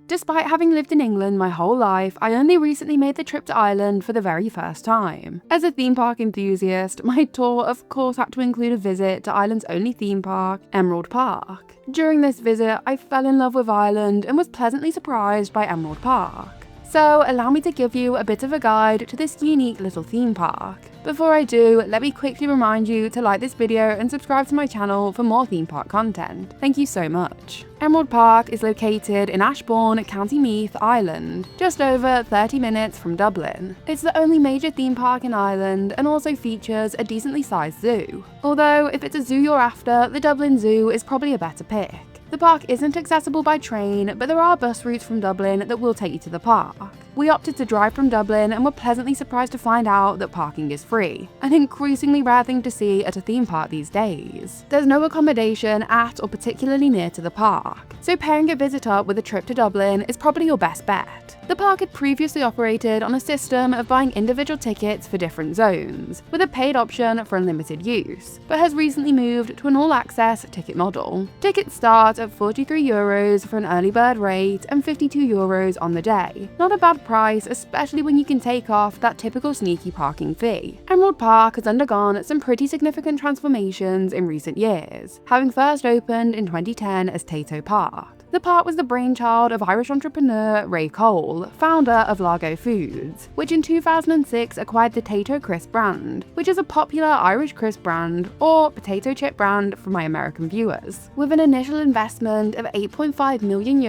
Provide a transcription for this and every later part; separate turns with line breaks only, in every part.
Despite having lived in England my whole life, I only recently made the trip to Ireland for the very first time. As a theme park enthusiast, my tour of course had to include a visit to Ireland's only theme park, Emerald Park. During this visit, I fell in love with Ireland and was pleasantly surprised by Emerald Park. So allow me to give you a bit of a guide to this unique little theme park. Before I do, let me quickly remind you to like this video and subscribe to my channel for more theme park content. Thank you so much. Emerald Park is located in Ashbourne, County Meath, Ireland, just over 30 minutes from Dublin. It's the only major theme park in Ireland and also features a decently sized zoo. Although if it's a zoo you're after, the Dublin Zoo is probably a better pick. The park isn't accessible by train, but there are bus routes from Dublin that will take you to the park. We opted to drive from Dublin and were pleasantly surprised to find out that parking is free, an increasingly rare thing to see at a theme park these days. There's no accommodation at or particularly near to the park, so pairing a visitor with a trip to Dublin is probably your best bet. The park had previously operated on a system of buying individual tickets for different zones, with a paid option for unlimited use, but has recently moved to an all-access ticket model. Tickets start at €43 for an early bird rate and €52 on the day. Not a bad price, especially when you can take off that typical sneaky parking fee. Emerald Park has undergone some pretty significant transformations in recent years, having first opened in 2010 as Tayto Park. The park was the brainchild of Irish entrepreneur Ray Cole, founder of Largo Foods, which in 2006 acquired the Tayto Crisp brand, which is a popular Irish crisp brand, or potato chip brand for my American viewers. With an initial investment of €8.5 million,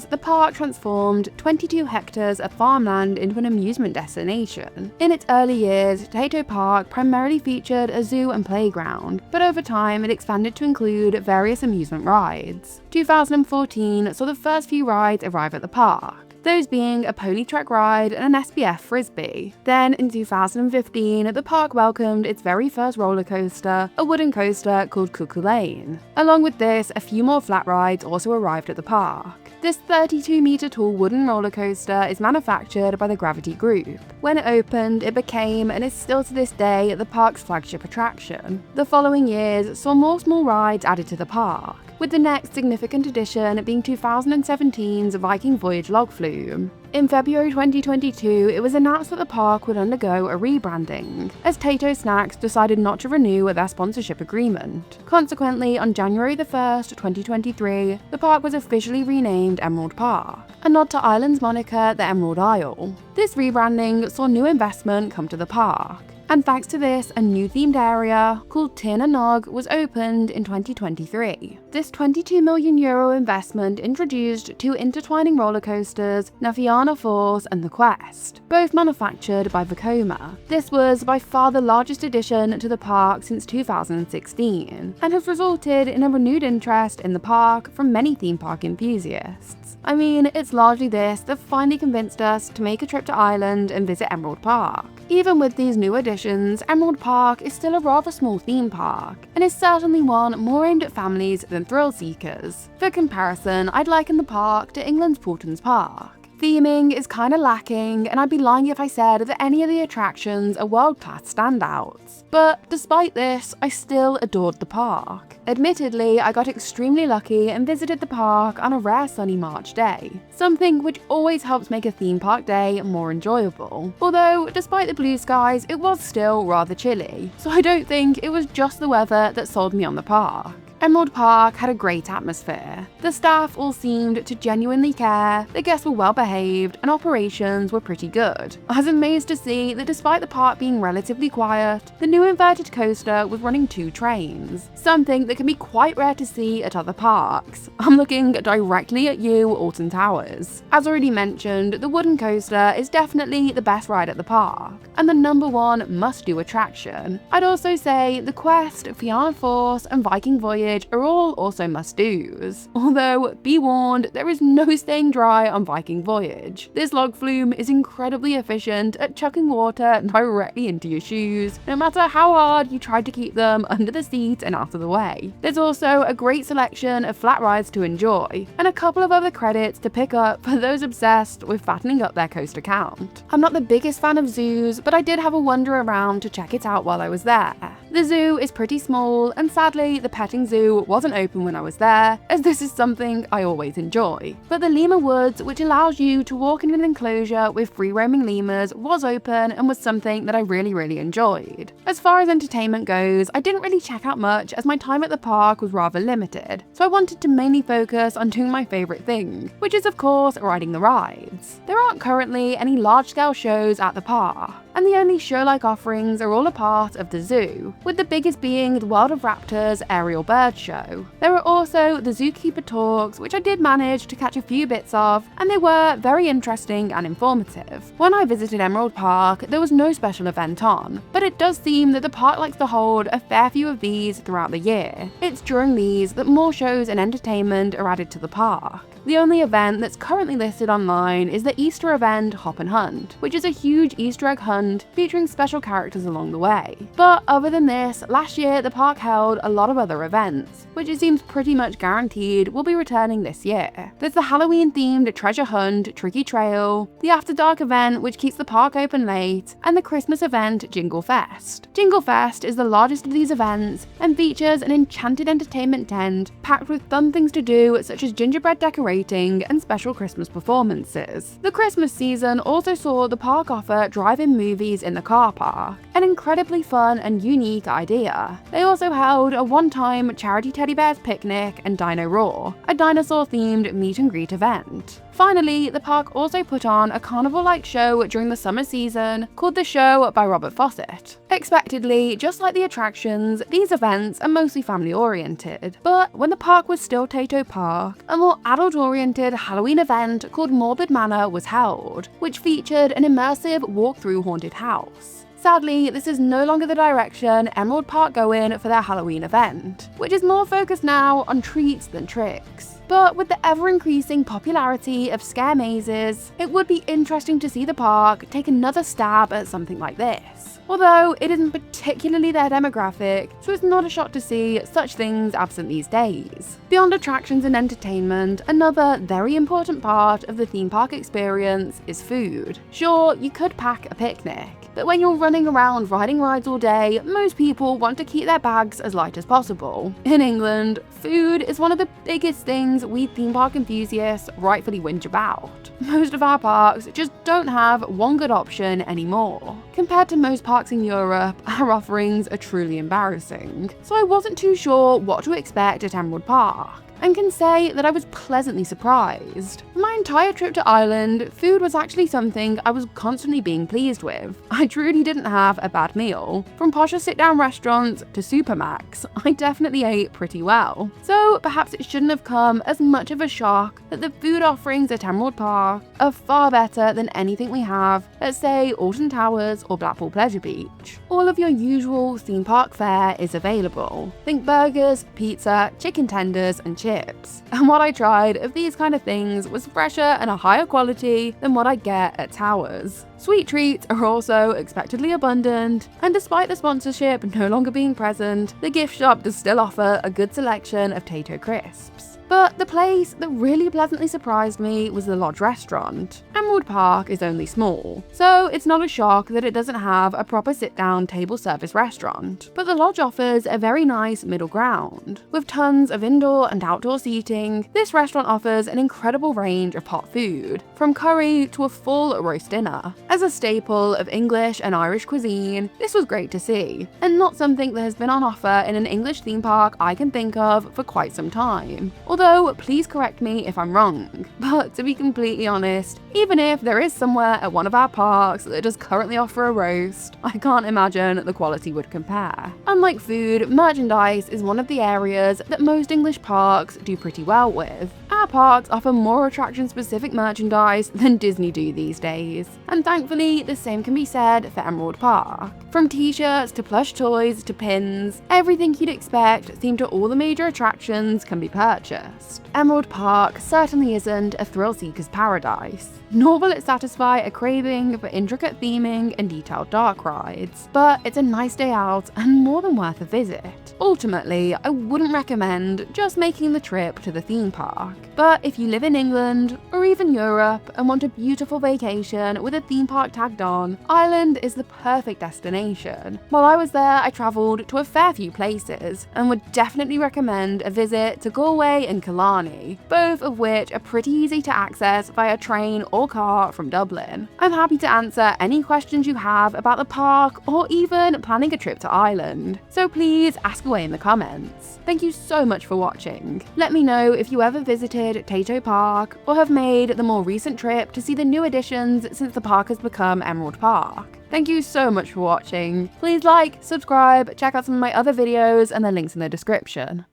the park transformed 22 hectares of farmland into an amusement destination. In its early years, Tayto Park primarily featured a zoo and playground, but over time it expanded to include various amusement rides. 2014 saw the first few rides arrive at the park, those being a pony track ride and an SBF frisbee. Then in 2015, the park welcomed its very first roller coaster, a wooden coaster called Cuckoo Lane. Along with this, a few more flat rides also arrived at the park. This 32-meter tall wooden roller coaster is manufactured by the Gravity Group. When it opened, it became, and is still to this day, the park's flagship attraction. The following years saw more small rides added to the park, with the next significant addition being 2017's Viking Voyage log flume. In February 2022, it was announced that the park would undergo a rebranding, as Tayto Snacks decided not to renew their sponsorship agreement. Consequently, on January 1st, 2023, the park was officially renamed Emerald Park, a nod to Ireland's moniker, the Emerald Isle. This rebranding saw new investment come to the park, and thanks to this, a new themed area called Tir na Nog was opened in 2023. This €22 million investment introduced two intertwining roller coasters, na Fianna Fáilte and the Quest, both manufactured by Vekoma. This was by far the largest addition to the park since 2016, and has resulted in a renewed interest in the park from many theme park enthusiasts. I mean, it's largely this that finally convinced us to make a trip to Ireland and visit Emerald Park. Even with these new additions, Emerald Park is still a rather small theme park, and is certainly one more aimed at families than thrill seekers. For comparison, I'd liken the park to England's Portons Park. Theming is kinda lacking, and I'd be lying if I said that any of the attractions are world-class standouts. But despite this, I still adored the park. Admittedly, I got extremely lucky and visited the park on a rare sunny March day, something which always helps make a theme park day more enjoyable. Although, despite the blue skies, it was still rather chilly, so I don't think it was just the weather that sold me on the park. Emerald Park had a great atmosphere. The staff all seemed to genuinely care, the guests were well behaved, and operations were pretty good. I was amazed to see that despite the park being relatively quiet, the new inverted coaster was running 2 trains, something that can be quite rare to see at other parks. I'm looking directly at you, Alton Towers. As already mentioned, the wooden coaster is definitely the best ride at the park, and the #1 must-do attraction. I'd also say the Quest, Fianna Fáilte, and Viking Voyage are all also must-dos. Although, be warned, there is no staying dry on Viking Voyage. This log flume is incredibly efficient at chucking water directly into your shoes, no matter how hard you try to keep them under the seat and out of the way. There's also a great selection of flat rides to enjoy, and a couple of other credits to pick up for those obsessed with fattening up their coaster count. I'm not the biggest fan of zoos, but I did have a wander around to check it out while I was there. The zoo is pretty small, and sadly the petting zoo wasn't open when I was there, as this is something I always enjoy. But the lemur woods, which allows you to walk in an enclosure with free roaming lemurs, was open and was something that I really enjoyed. As far as entertainment goes, I didn't really check out much as my time at the park was rather limited, so I wanted to mainly focus on doing my favourite thing, which is of course riding the rides. There aren't currently any large-scale shows at the park, and the only show-like offerings are all a part of the zoo, with the biggest being the World of Raptors aerial bird show. There are also the zookeeper talks, which I did manage to catch a few bits of, and they were very interesting and informative. When I visited Emerald Park, there was no special event on, but it does seem that the park likes to hold a fair few of these throughout the year. It's during these that more shows and entertainment are added to the park. The only event that's currently listed online is the Easter event Hop and Hunt, which is a huge Easter egg hunt featuring special characters along the way. But other than this, last year the park held a lot of other events, which it seems pretty much guaranteed will be returning this year. There's the Halloween themed treasure hunt Tricky Trail, the After Dark event which keeps the park open late, and the Christmas event Jingle Fest. Jingle Fest is the largest of these events and features an enchanted entertainment tent packed with fun things to do such as gingerbread decorating and special Christmas performances. The Christmas season also saw the park offer drive-in movies in the car park, an incredibly fun and unique idea. They also held a one-time charity teddy bears picnic and Dino Roar, a dinosaur-themed meet and greet event. Finally, the park also put on a carnival-like show during the summer season called The Show by Robert Fawcett. Expectedly, just like the attractions, these events are mostly family-oriented, but when the park was still Tato Park, a more adult-oriented Halloween event called Morbid Manor was held, which featured an immersive walk-through haunted house. Sadly, this is no longer the direction Emerald Park go in for their Halloween event, which is more focused now on treats than tricks. But with the ever-increasing popularity of scare mazes, it would be interesting to see the park take another stab at something like this. Although it isn't particularly their demographic, so it's not a shock to see such things absent these days. Beyond attractions and entertainment, another very important part of the theme park experience is food. Sure, you could pack a picnic, but when you're running around riding rides all day, most people want to keep their bags as light as possible. In England, food is one of the biggest things we theme park enthusiasts rightfully whinge about. Most of our parks just don't have one good option anymore. Compared to most parks in Europe, our offerings are truly embarrassing, so I wasn't too sure what to expect at Emerald Park, and can say that I was pleasantly surprised. For my entire trip to Ireland, food was actually something I was constantly being pleased with. I truly didn't have a bad meal. From posher sit-down restaurants to Supermacs, I definitely ate pretty well. So perhaps it shouldn't have come as much of a shock that the food offerings at Emerald Park are far better than anything we have at, say, Alton Towers or Blackpool Pleasure Beach. All of your usual theme park fare is available. Think burgers, pizza, chicken tenders, and chips. And what I tried of these kind of things was fresher and a higher quality than what I get at Towers. Sweet treats are also expectedly abundant, and despite the sponsorship no longer being present, the gift shop does still offer a good selection of Tato crisps. But the place that really pleasantly surprised me was the Lodge restaurant. Emerald Park is only small, so it's not a shock that it doesn't have a proper sit-down table service restaurant. But the Lodge offers a very nice middle ground. With tons of indoor and outdoor seating, this restaurant offers an incredible range of hot food, from curry to a full roast dinner. As a staple of English and Irish cuisine, this was great to see, and not something that has been on offer in an English theme park I can think of for quite some time. Although, please correct me if I'm wrong, but to be completely honest, even if there is somewhere at one of our parks that does currently offer a roast, I can't imagine the quality would compare. Unlike food, merchandise is one of the areas that most English parks do pretty well with. Our parks offer more attraction-specific merchandise than Disney do these days, and thankfully the same can be said for Emerald Park. From t-shirts to plush toys to pins, everything you'd expect themed to all the major attractions can be purchased. Emerald Park certainly isn't a thrill-seeker's paradise, nor will it satisfy a craving for intricate theming and detailed dark rides, but it's a nice day out and more than worth a visit. Ultimately, I wouldn't recommend just making the trip to the theme park. But if you live in England, or even Europe, and want a beautiful vacation with a theme park tagged on, Ireland is the perfect destination. While I was there, I travelled to a fair few places, and would definitely recommend a visit to Galway and Killarney, both of which are pretty easy to access via train or car from Dublin. I'm happy to answer any questions you have about the park or even planning a trip to Ireland, so please ask away in the comments. Thank you so much for watching. Let me know if you ever visited Tayto Park or have made the more recent trip to see the new additions since the park has become Emerald Park. Thank you so much for watching. Please like, subscribe, check out some of my other videos and the links in the description.